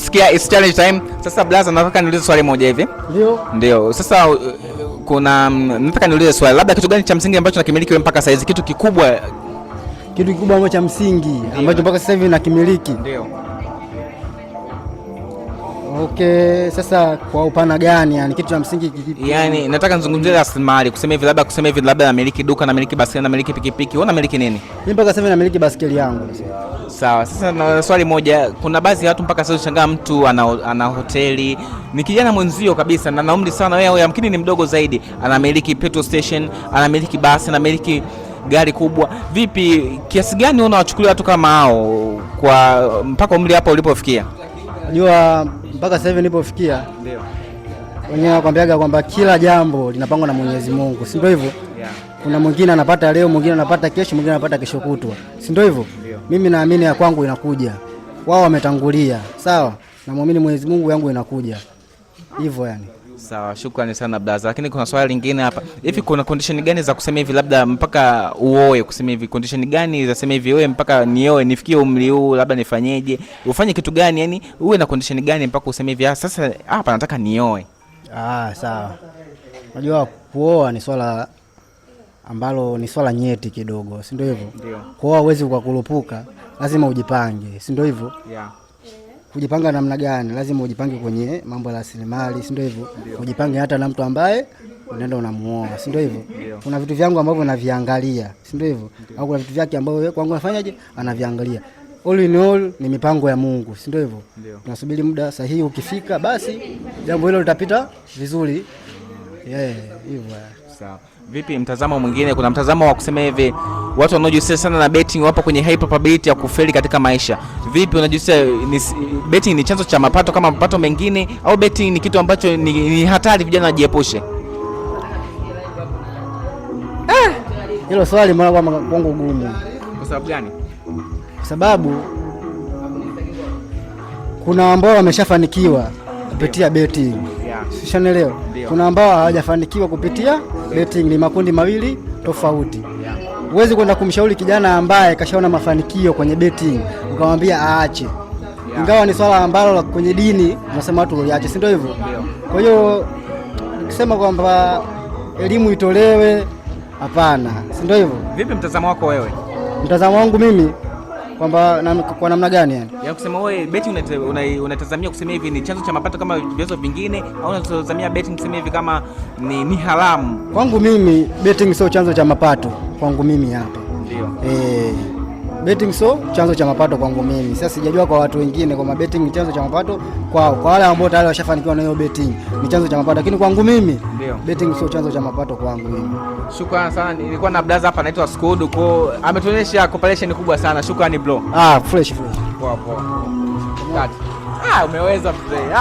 umesikia it's challenge time. Sasa blaza, nataka niulize swali moja hivi. Ndio. Sasa nataka niulize swali. Labda kitu gani cha msingi ambacho nakimiliki wewe mpaka saizi? Kitu kikubwa ambacho cha msingi ambacho mpaka sasa hivi nakimiliki. Ndio. Okay, sasa kwa upana gani yani kitu cha msingi kipi? Yani nataka nizungumzie rasilimali, kusema hivi labda namiliki duka, namiliki baskeli, namiliki pikipiki. Wewe unamiliki nini? Mimi mpaka sasa hivi namiliki baskeli yangu. Sawa. Sasa na swali moja, kuna baadhi ya watu mpaka sasa shangaa mtu ana hoteli, ni kijana mwenzio kabisa na naumri sana, wewe yamkini ni mdogo zaidi, anamiliki petrol station, anamiliki basi, anamiliki gari kubwa. Vipi, kiasi gani unawachukulia watu kama hao kwa mpaka umri hapo ulipofikia? Unajua mpaka sasa hivi nilipofikia, ndio wenyewe nakwambiaga kwamba kila jambo linapangwa na Mwenyezi Mungu, si ndio hivyo? Yeah. Kuna mwingine anapata leo, mwingine anapata kesho, mwingine anapata kesho kutwa, si ndio hivyo? Mimi naamini ya kwangu inakuja, wao wametangulia, sawa, na muamini Mwenyezi Mungu yangu inakuja hivyo yani. Sawa, shukrani sana blaza. Lakini kuna swali lingine hapa. Hivi kuna condition gani za kusema hivi labda mpaka uoe, kusema hivi condition gani za kusema hivi wewe mpaka nioe, nifikie umri huu, labda nifanyeje? Ufanye kitu gani yani? Uwe na condition gani mpaka useme hivi sasa hapa nataka nioe? Sawa. Unajua kuoa ni swala ambalo ni swala nyeti kidogo, si ndio hivyo? Ndio. Kuoa huwezi ukakurupuka, lazima ujipange, si ndio hivyo? Yeah. Kujipanga namna gani? Lazima ujipange kwenye mambo ya rasilimali, si ndio hivyo? Ujipange hata na mtu ambaye unaenda unamuoa, si ndio hivyo? Kuna vitu vyangu ambavyo naviangalia, si ndio hivyo? Au kuna vitu vyake ambavyo kwangu nafanyaje? Anaviangalia. All in all ni mipango ya Mungu, si ndio hivyo? Tunasubiri muda sahihi ukifika, basi jambo hilo litapita vizuri. Hivyo. Sawa. Vipi mtazamo mwingine? Kuna mtazamo wa kusema hivi watu wanaojihusisha sana na betting wapo kwenye high probability ya kufeli katika maisha. Vipi unajihusisha, betting ni chanzo cha mapato kama mapato mengine, au betting ni kitu ambacho ni hatari, vijana wajiepushe? Hilo swali mbona kwangu gumu. Kwa sababu gani? Kwa sababu kuna ambao wameshafanikiwa kupitia betting. Sishanielewa. Kuna ambao hawajafanikiwa kupitia betting, ni makundi mawili tofauti. Huwezi kwenda kumshauri kijana ambaye kashaona mafanikio kwenye betting ukamwambia aache. Ingawa ni swala ambalo kwenye dini tunasema watu waache, si ndio hivyo? Kwa hiyo ukisema kwamba elimu itolewe, hapana, si ndio hivyo? Vipi mtazamo wako wewe? Mtazamo wangu mimi kwamba kwa namna gani yani? Ya kusema wewe betting unatazamia kusema hivi ni chanzo cha mapato kama vyanzo vingine, au unatazamia betting kusema hivi kama ni haramu? Kwangu mimi betting sio chanzo cha mapato kwangu mimi hapa. Ndio. Betting sio chanzo cha mapato kwangu mimi. Sasa sijajua kwa watu wengine kwamba betting ni chanzo cha mapato kwao. Kwa wale ambao tayari washafanikiwa na hiyo betting ni chanzo cha mapato, lakini kwangu mimi betting sio chanzo cha mapato kwangu mimi. Shukrani sana. Nilikuwa na blaza hapa anaitwa Skudu, kwa ametuonyesha cooperation kubwa sana. Shukrani bro. Fresh. Poa. Umeweza mzee.